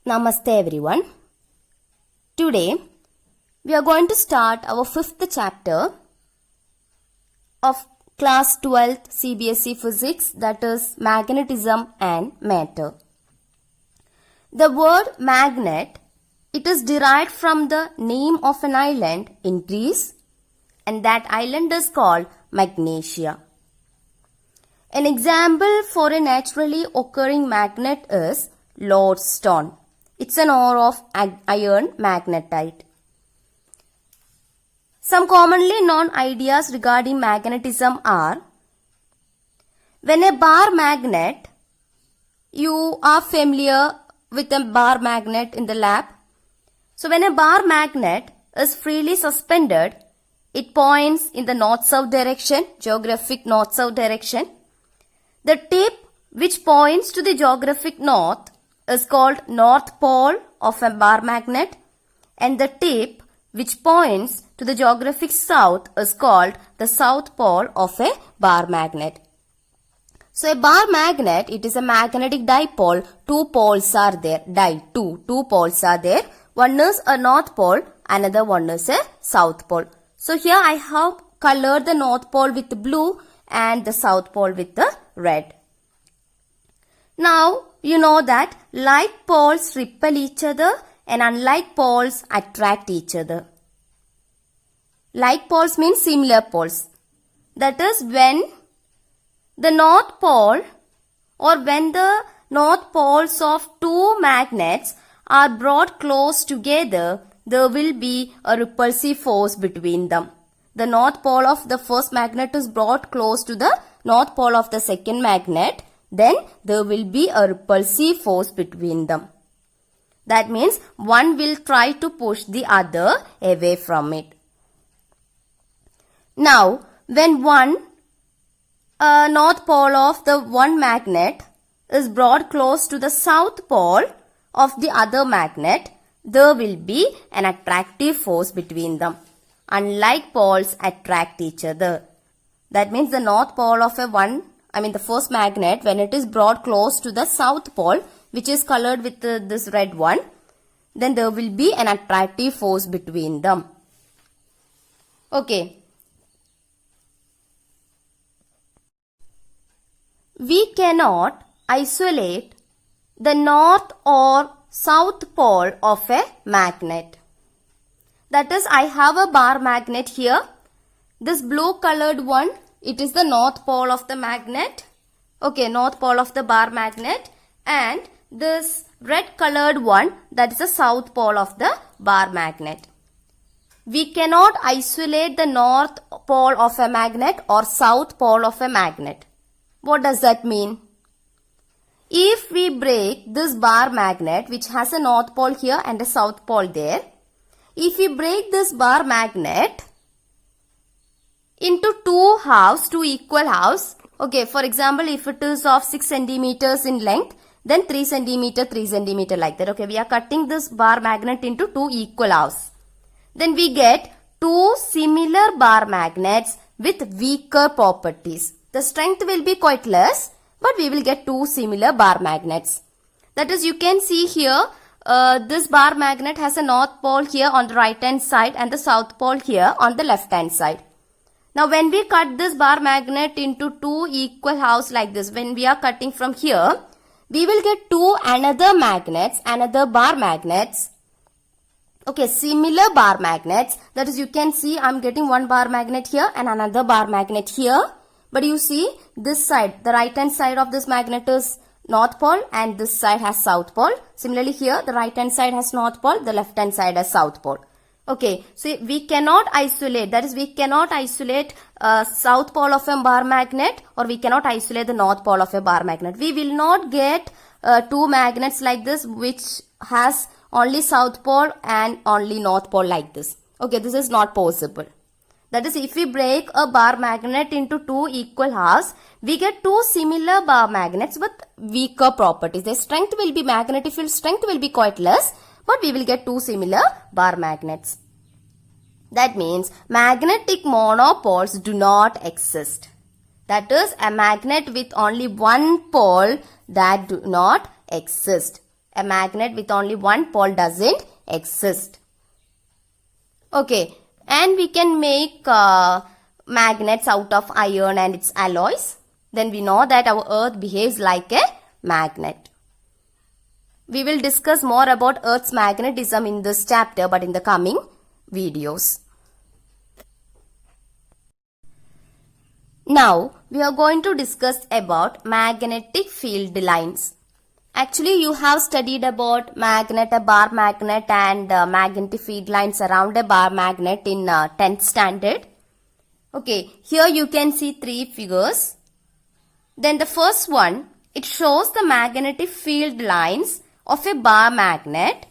Namaste everyone. Today we are going to start our 5th chapter of class 12th CBSE physics, that is magnetism and matter. The word magnet, it is derived from the name of an island in Greece, and that island is called Magnesia. An example for a naturally occurring magnet is lodestone. It's an ore of iron magnetite. Some commonly known ideas regarding magnetism are: when a bar magnet, you are familiar with a bar magnet in the lab. So when a bar magnet is freely suspended, it points in the north-south direction, geographic north-south direction. The tip which points to the geographic north is called north pole of a bar magnet, and the tip which points to the geographic south is called the south pole of a bar magnet. So a bar magnet, it is a magnetic dipole. Two poles are there. Two poles are there. One is a north pole, another one is a south pole. So here I have colored the north pole with blue and the south pole with the red. Now you know that like poles repel each other and unlike poles attract each other. Like poles means similar poles. That is, when the north pole or when the north poles of two magnets are brought close together, there will be a repulsive force between them. The north pole of the first magnet is brought close to the north pole of the second magnet, then there will be a repulsive force between them. That means one will try to push the other away from it. Now, when one north pole of the one magnet is brought close to the south pole of the other magnet, there will be an attractive force between them. Unlike poles attract each other. That means the north pole of the first magnet, when it is brought close to the south pole, which is colored with this red one, then there will be an attractive force between them. Okay. We cannot isolate the north or south pole of a magnet. That is, I have a bar magnet here. This blue colored one, it is the north pole of the magnet. Okay, north pole of the bar magnet. And this red colored one, that is the south pole of the bar magnet. We cannot isolate the north pole of a magnet or south pole of a magnet. What does that mean? If we break this bar magnet, which has a north pole here and a south pole there, if we break this bar magnet into two equal halves, okay, for example, if it is of 6 centimeters in length, then 3 centimeter like that. Okay, we are cutting this bar magnet into two equal halves. Then we get two similar bar magnets with weaker properties. The strength will be quite less, but we will get two similar bar magnets. That is, you can see here, this bar magnet has a north pole here on the right hand side and the south pole here on the left hand side. Now when we cut this bar magnet into two equal halves like this, when we are cutting from here, we will get two another bar magnets. Okay, similar bar magnets. That is, you can see I am getting one bar magnet here and another bar magnet here. But you see this side, the right hand side of this magnet is north pole and this side has south pole. Similarly here, the right hand side has north pole, the left hand side has south pole. Okay, so we cannot isolate, that is, we cannot isolate south pole of a bar magnet, or we cannot isolate the north pole of a bar magnet. We will not get two magnets like this which has only south pole and only north pole like this. Okay, this is not possible. That is, if we break a bar magnet into two equal halves, we get two similar bar magnets with weaker properties. The strength will be, magnetic field strength will be quite less, but we will get two similar bar magnets. That means magnetic monopoles do not exist. That is, a magnet with only one pole that do not exist. A magnet with only one pole doesn't exist. Okay, and we can make magnets out of iron and its alloys. Then we know that our earth behaves like a magnet. We will discuss more about Earth's magnetism in this chapter, but in the coming videos. Now, we are going to discuss about magnetic field lines. Actually, you have studied about magnet, a bar magnet and magnetic field lines around a bar magnet in 10th standard. Okay, here you can see three figures. Then the first one, it shows the magnetic field lines of a bar magnet,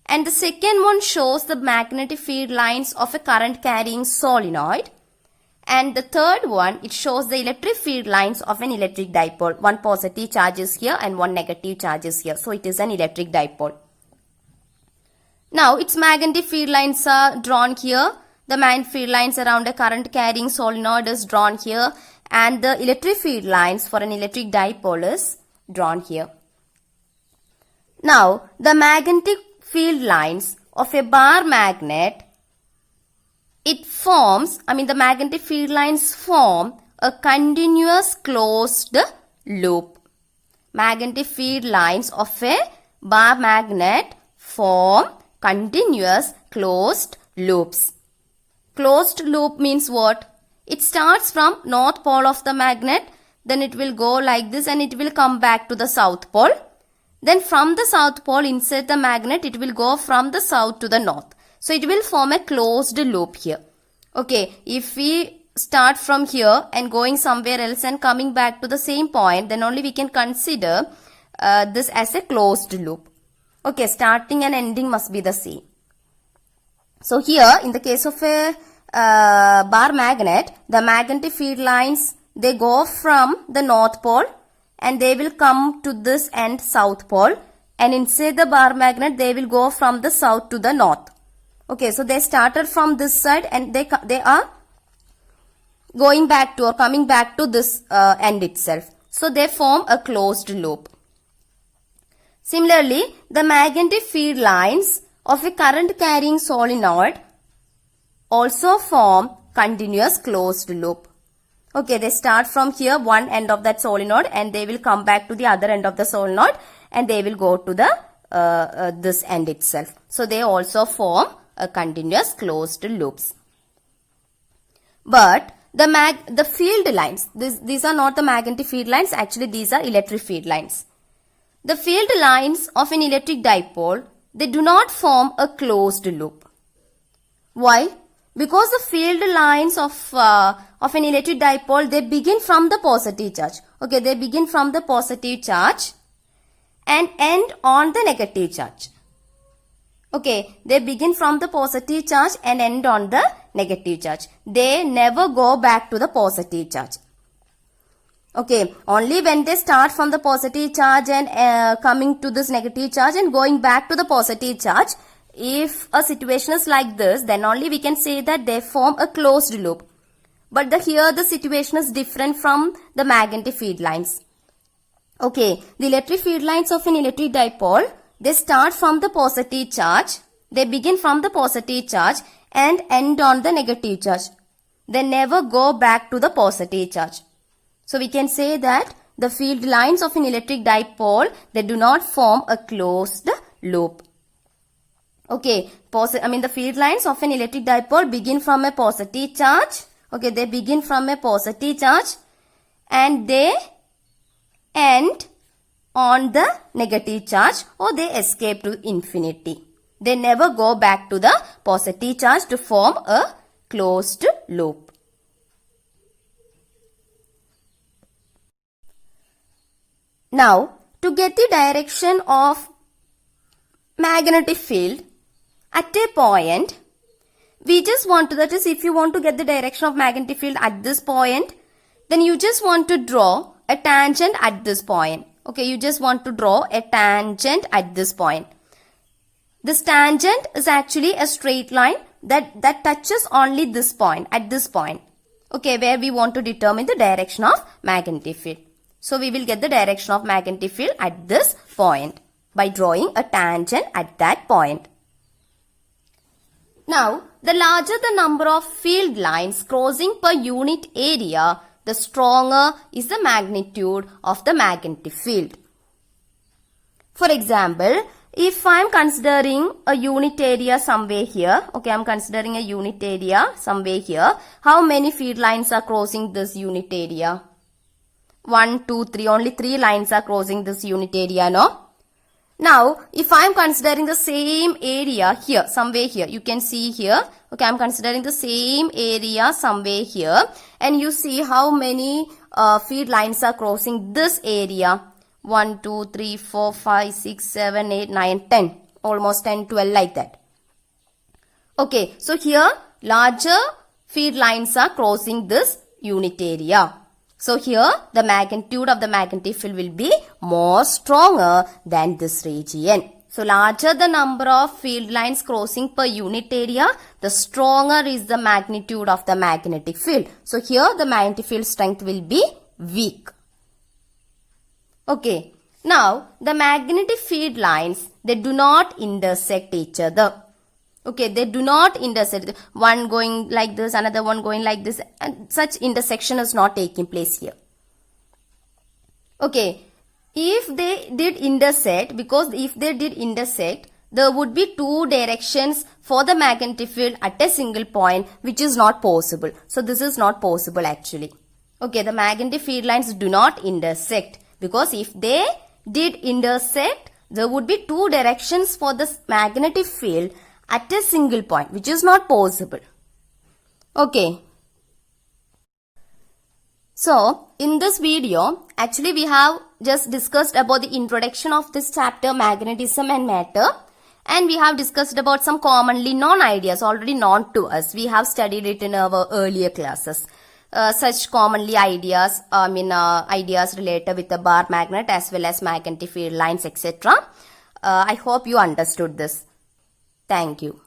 and the second one shows the magnetic field lines of a current carrying solenoid, and the third one, it shows the electric field lines of an electric dipole. One positive charge is here and one negative charge is here, so it is an electric dipole. Now its magnetic field lines are drawn here. The magnetic field lines around a current carrying solenoid is drawn here, and the electric field lines for an electric dipole is drawn here. Now, the magnetic field lines of a bar magnet, the magnetic field lines form a continuous closed loop. Magnetic field lines of a bar magnet form continuous closed loops. Closed loop means what? It starts from north pole of the magnet, then it will go like this and it will come back to the south pole. Then from the south pole inside the magnet, it will go from the south to the north. So it will form a closed loop here. Okay, if we start from here and going somewhere else and coming back to the same point, then only we can consider this as a closed loop. Okay, starting and ending must be the same. So here, in the case of a bar magnet, the magnetic field lines, they go from the north pole and they will come to this end south pole, and inside the bar magnet they will go from the south to the north. Okay, so they started from this side and they are going back to or coming back to this end itself. So they form a closed loop. Similarly, the magnetic field lines of a current carrying solenoid also form continuous closed loop. Okay, they start from here, one end of that solenoid, and they will come back to the other end of the solenoid, and they will go to the this end itself. So they also form a continuous closed loops. But the field lines, these are not the magnetic field lines. Actually, these are electric field lines. The field lines of an electric dipole, they do not form a closed loop. Why? Because the field lines of an electric dipole, they begin from the positive charge. Okay, they begin from the positive charge and end on the negative charge. Okay, they begin from the positive charge and end on the negative charge. They never go back to the positive charge. Okay, only when they start from the positive charge and coming to this negative charge and going back to the positive charge, if a situation is like this, then only we can say that they form a closed loop. But here the situation is different from the magnetic field lines. Okay, the electric field lines of an electric dipole, they start from the positive charge. They begin from the positive charge and end on the negative charge. They never go back to the positive charge. So we can say that the field lines of an electric dipole, they do not form a closed loop. Okay, the field lines of an electric dipole begin from a positive charge. Okay, they begin from a positive charge and they end on the negative charge, or they escape to infinity. They never go back to the positive charge to form a closed loop. Now, to get the direction of magnetic field at a point, we just want to, that is, if you want to get the direction of magnetic field at this point, then you just want to draw a tangent at this point. Okay, you just want to draw a tangent at this point. This tangent is actually a straight line that touches only this point, at this point. Okay, where we want to determine the direction of magnetic field. So we will get the direction of magnetic field at this point. by drawing a tangent at that point. Now, the larger the number of field lines crossing per unit area, the stronger is the magnitude of the magnetic field. For example, if I am considering a unit area somewhere here, okay, I am considering a unit area somewhere here, how many field lines are crossing this unit area? 1, 2, 3, only 3 lines are crossing this unit area, no? Now, if I am considering the same area here, somewhere here, you can see here, okay, I am considering the same area somewhere here, and you see how many field lines are crossing this area. 1, 2, 3, 4, 5, 6, 7, 8, 9, 10. Almost 10, 12 like that. Okay, so here larger field lines are crossing this unit area. So here the magnitude of the magnetic field will be more stronger than this region. So larger the number of field lines crossing per unit area, the stronger is the magnitude of the magnetic field. So here the magnetic field strength will be weak. Okay, now the magnetic field lines, they do not intersect each other. Okay, they do not intersect. One going like this, another one going like this, and such intersection is not taking place here. Okay, if they did intersect, because if they did intersect, there would be two directions for the magnetic field at a single point, which is not possible. So this is not possible actually. Okay, the magnetic field lines do not intersect, because if they did intersect, there would be two directions for the magnetic field at a single point, which is not possible. Okay. So, in this video, actually we have just discussed about the introduction of this chapter, magnetism and matter. And we have discussed about some commonly known ideas, already known to us. We have studied it in our earlier classes. Such commonly ideas, ideas related with the bar magnet as well as magnetic field lines, etc. I hope you understood this. Thank you.